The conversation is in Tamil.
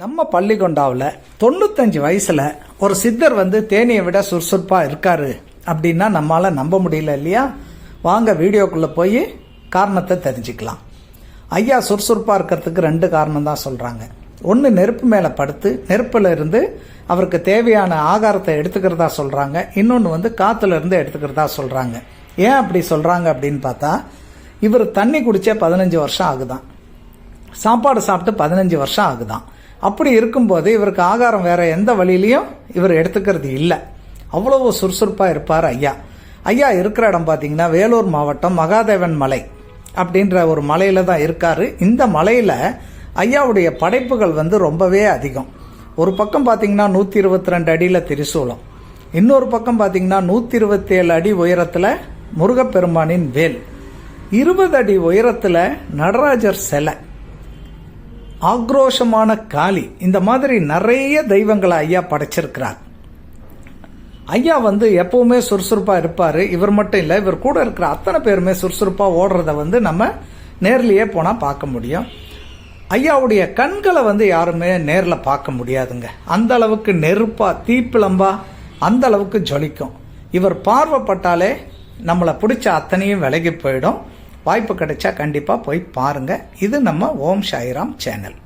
நம்ம பள்ளிகொண்டாவில் 95 வயசுல ஒரு சித்தர் தேனியை விட சுறுசுறுப்பா இருக்காரு அப்படின்னா நம்மளால நம்ப முடியல இல்லையா? வாங்க வீடியோக்குள்ள போய் காரணத்தை தெரிஞ்சுக்கலாம். ஐயா சுறுசுறுப்பா இருக்கிறதுக்கு 2 காரணம் தான் சொல்றாங்க. ஒன்று நெருப்பு மேல படுத்து நெருப்புல இருந்து அவருக்கு தேவையான ஆகாரத்தை எடுத்துக்கிறதா சொல்றாங்க. இன்னொன்று காத்துல இருந்து எடுத்துக்கிறதா சொல்றாங்க. ஏன் அப்படி சொல்றாங்க அப்படின்னு பார்த்தா, இவர் தண்ணி குடிச்சே 15 வருஷம் ஆகுதான், சாப்பாடு சாப்பிட்டு 15 வருஷம் ஆகுதான். அப்படி இருக்கும்போது இவருக்கு ஆகாரம் வேற எந்த வழியிலையும் இவர் எடுத்துக்கிறது இல்லை. அவ்வளவு சுறுசுறுப்பா இருப்பார் ஐயா. ஐயா இருக்கிற இடம் பார்த்தீங்கன்னா வேலூர் மாவட்டம் மகாதேவன் மலை அப்படின்ற ஒரு மலையில தான் இருக்காரு. இந்த மலையில ஐயாவுடைய படைப்புகள் ரொம்பவே அதிகம். ஒரு பக்கம் பார்த்தீங்கன்னா 122 அடியில் திரிசூலம், இன்னொரு பக்கம் பார்த்தீங்கன்னா 127 அடி உயரத்தில் முருகப்பெருமானின் வேல், 20 அடி உயரத்தில் நடராஜர் சிலை, ஆக்ரோஷமான காளி, இந்த மாதிரி நிறைய தெய்வங்களை ஐயா படைச்சிருக்கிறார். ஐயா எப்பவுமே சுறுசுறுப்பா இருப்பாரு. இவர் மட்டும் இல்ல, இவர் கூட இருக்கிற அத்தனை பேருமே சுறுசுறுப்பா ஓடுறத நம்ம நேர்லயே போனா பார்க்க முடியும். ஐயாவுடைய கண்களை யாருமே நேர்ல பார்க்க முடியாதுங்க. அந்த அளவுக்கு நெருப்பா தீப்பிளம்பா அந்த அளவுக்கு ஜொலிக்கும். இவர் பார்வைப்பட்டாலே நம்மளை பிடிச்ச அத்தனையும் விலகி போயிடும். வாய்ப்பு கிடைச்சா கண்டிப்பா போய் பாருங்க. இது நம்ம ஓம் சாய்ராம் சேனல்.